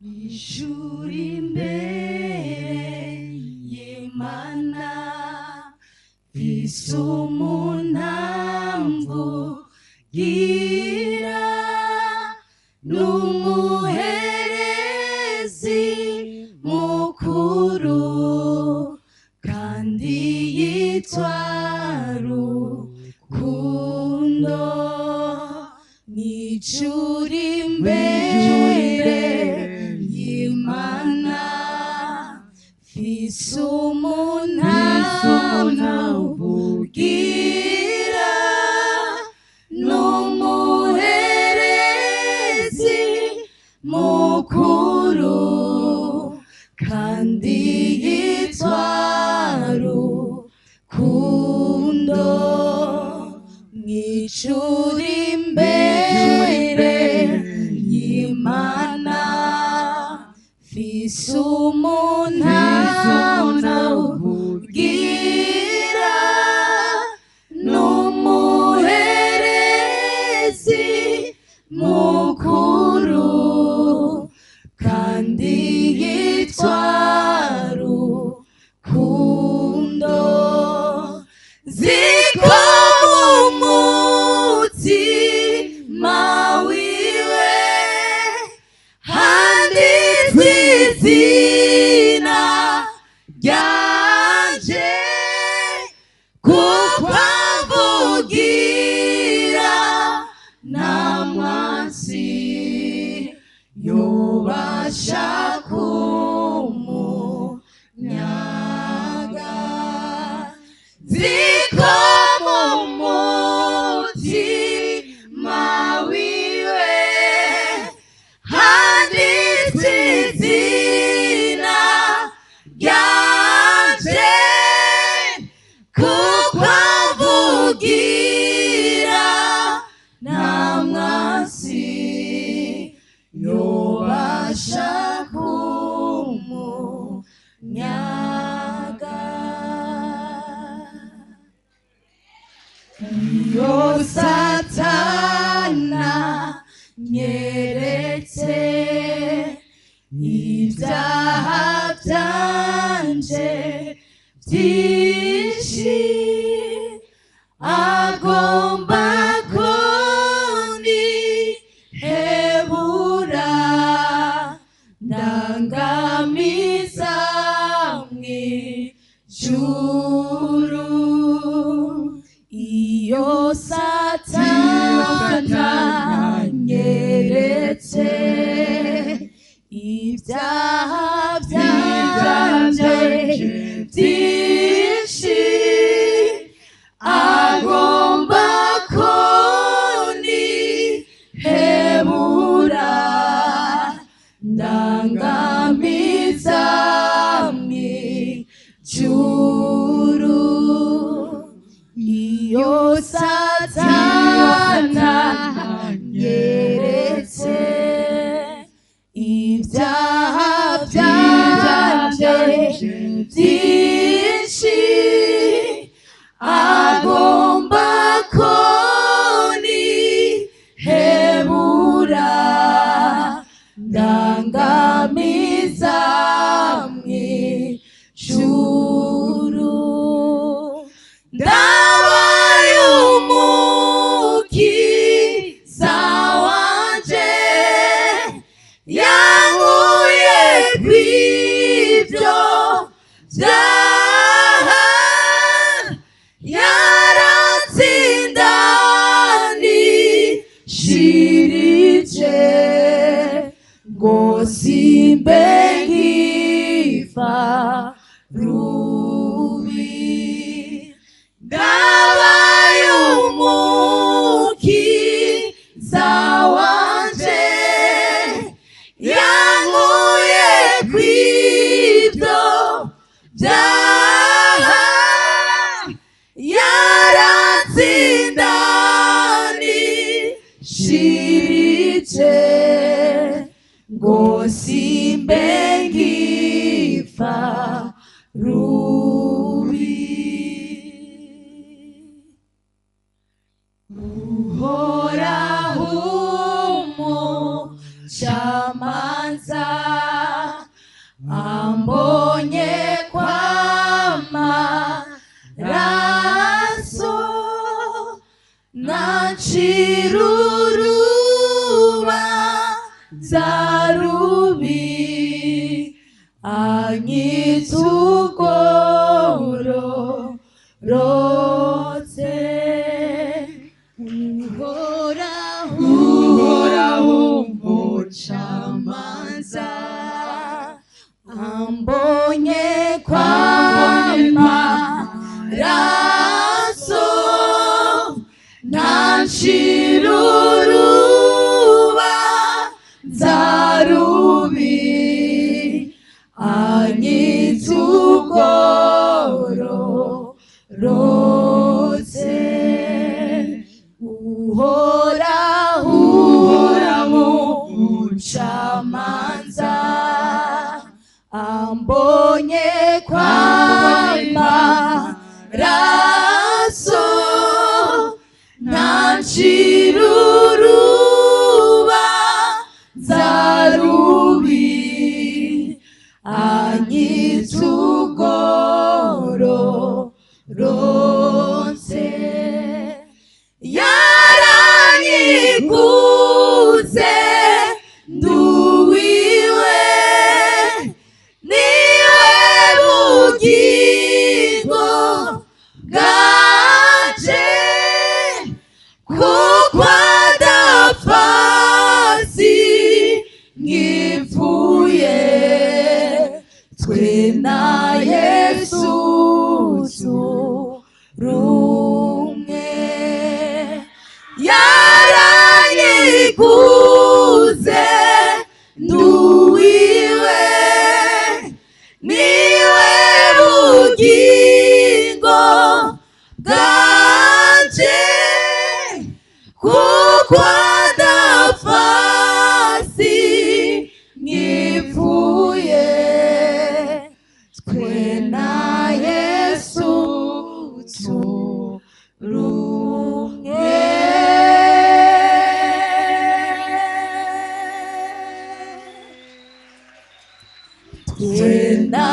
ishuri imbere y'Imana isumunamvu gira n'umuherezi mukuru kandi yitwa Rukundo n'ijuri imbere y'Imana isumunamvu gira n'umuherezi mukuru kandi yitwa Rukundo n'ijuri imbere y'Imana isumunamvu gira n'umuherezi mukuru kandi yitwa Rukundo ziko umutima wiwe handitswe izina ryanje kuko avugira nta mwansi yobasha kumunyaga ziko mu mutima wiwe handitswe izina ryanje kuko avugira nta mwansi yobasha kumunyaga iyo Satana nyeretse ibyaha byanje byinshi agomba kunihebura ndangamiza mw'ijuru iyo Satana nyeretse ibyaha byanje byinshi agomba kunihebura ndangamiza mw'ijuru iyo Satana nyeretse ibyaha byanje byinshi agomba kunihebura ndangamiza mw'ijuru ndabaye umukiza wanje yankuye kw'ibyo byaha yaratsindanishirije ngo simbe nkiva rubi ndabaye umukiza wanje yankuye kw'ibyo byaha yaratsindanishirije ngo simbe nkiva rubi uhoraho umucamanza nancirurubanza rubi anyitugororotse. Uhoraho umucamanza ambonye kw'amaraso nancirurubanza rubi anyitugororotse. Uhoraho umucamanza ambonye kw'amaraso nancirurubanza rubi anyitugororotse. yaranyiguze nduwiwe niwe bugingo bwanje kuko adapfasi nkipfuye twe na Yesu rumwe. yaranyiguze nduwiwe niwe bugingo bwanje kuko adapfasi nkipfuye twe na Yesu rumwe. Twe na